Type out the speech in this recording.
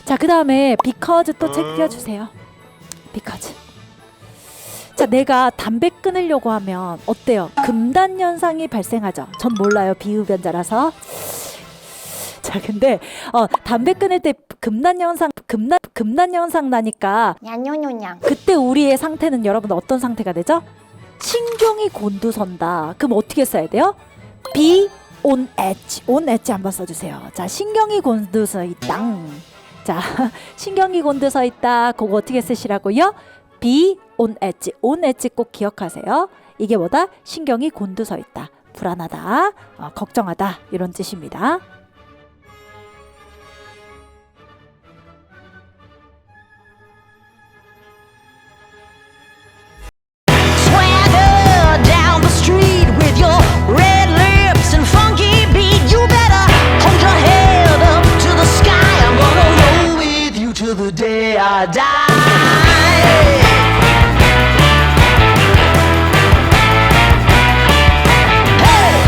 자, 그 다음에 because 또 챙겨주세요. because. 자, 내가 담배 끊으려고 하면 어때요? 금단 현상이 발생하죠. 전 몰라요, 비흡연자라서. 자, 근데 담배 끊을 때 금단 현상 나니까 냐뇨뇨냥. 그때 우리의 상태는 여러분 어떤 상태가 되죠? 신경이 곤두선다. 그럼 어떻게 써야 돼요? be on edge. on edge 한번 써주세요. 자, 신경이 곤두서 있다. 자, 신경이 곤두서 있다. 그거 어떻게 쓰시라고요? be on edge. on edge 꼭 기억하세요. 이게 뭐다? 신경이 곤두서 있다. 불안하다. 걱정하다. 이런 뜻입니다. Swagger down the street with your red lips and funky beat. You better hold your head up to the sky. I'm gonna roll with you till the day I die.